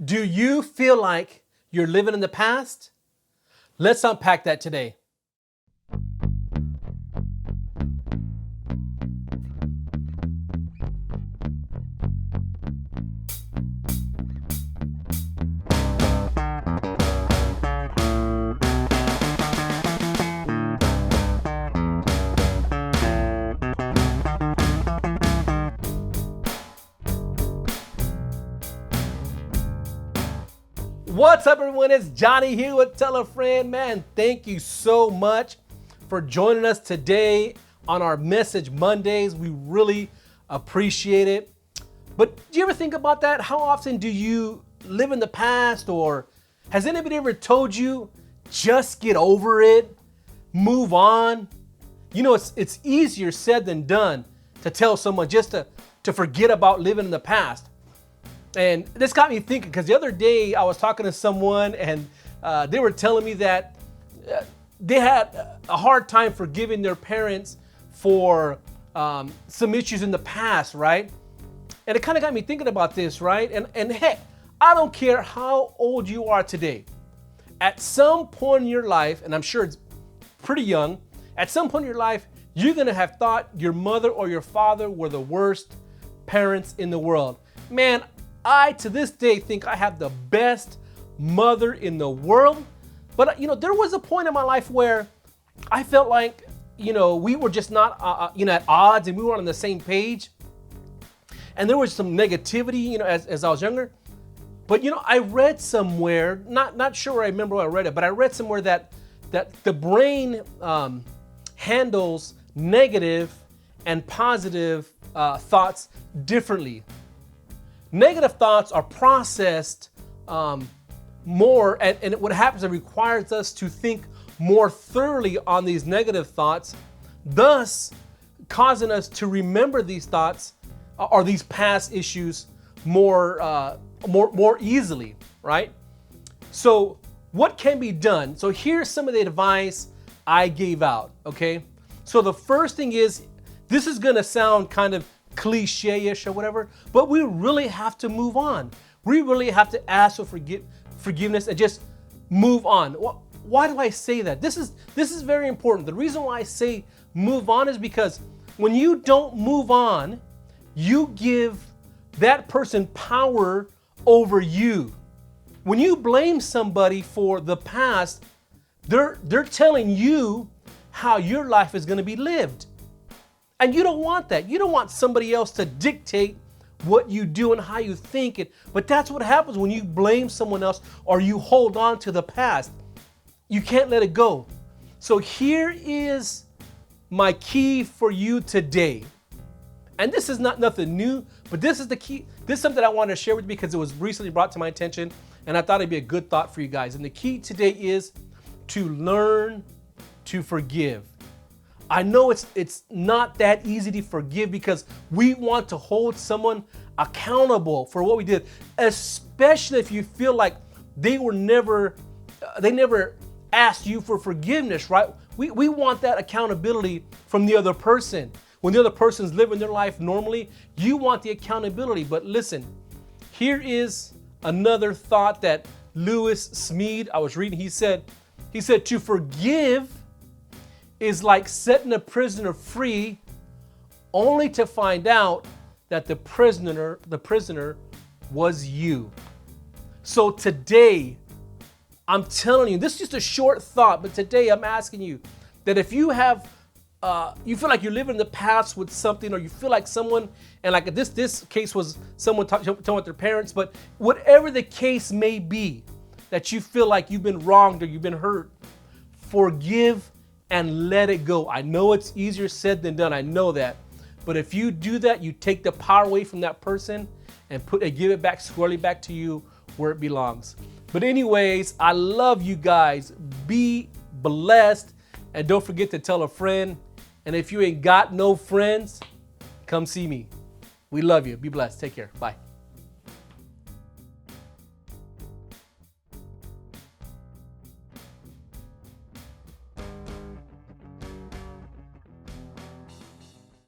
Do you feel like you're living in the past? Let's unpack that today. What's up, everyone? It's Johnny here with Tell a Friend. Man, thank you so much for joining us today on our Message Mondays. We really appreciate it. But do you ever think about that? How often do you live in the past, or has anybody ever told you, just get over it, move on? You know, it's easier said than done to tell someone just to forget about living in the past. And this got me thinking, because the other day I was talking to someone and they were telling me that they had a hard time forgiving their parents for some issues in the past, right? And it kind of got me thinking about this, right? And heck, I don't care how old you are today. At some point in your life, and I'm sure it's pretty young, at some point in your life, you're going to have thought your mother or your father were the worst parents in the world. Man, I, to this day, think I have the best mother in the world. But, there was a point in my life where I felt like, we were just not, at odds, and we weren't on the same page. And there was some negativity, as I was younger. But, I read somewhere, not sure I remember where I read it, but I read somewhere that the brain handles negative and positive thoughts differently. Negative thoughts are processed more, and what happens, it requires us to think more thoroughly on these negative thoughts, thus causing us to remember these thoughts or these past issues more easily, right? So what can be done? So here's some of the advice I gave out, okay? So the first thing is, this is gonna sound kind of cliche-ish or whatever, but we really have to move on. We really have to ask for forgiveness and just move on. Why do I say that? This is very important. The reason why I say move on is because when you don't move on, you give that person power over you. When you blame somebody for the past, they're telling you how your life is going to be lived. And you don't want that. You don't want somebody else to dictate what you do and how you think it. But that's what happens when you blame someone else or you hold on to the past. You can't let it go. So here is my key for you today. And this is not nothing new, but this is the key. This is something I wanted to share with you because it was recently brought to my attention, and I thought it'd be a good thought for you guys. And the key today is to learn to forgive. I know it's not that easy to forgive because we want to hold someone accountable for what we did, especially if you feel like they never asked you for forgiveness, right? We want that accountability from the other person. When the other person's living their life normally, you want the accountability. But listen, here is another thought that Lewis Smead, I was reading, he said, to forgive is like setting a prisoner free only to find out that the prisoner was you. So today, I'm telling you, this is just a short thought, but today I'm asking you that if you have, you feel like you're living in the past with something, or you feel like someone, and like this case was someone talking with their parents, but whatever the case may be, that you feel like you've been wronged or you've been hurt, forgive and let it go. I know it's easier said than done. I know that. But if you do that, you take the power away from that person and give it back squarely back to you where it belongs. But anyways, I love you guys. Be blessed. And don't forget to tell a friend. And if you ain't got no friends, come see me. We love you. Be blessed. Take care. Bye.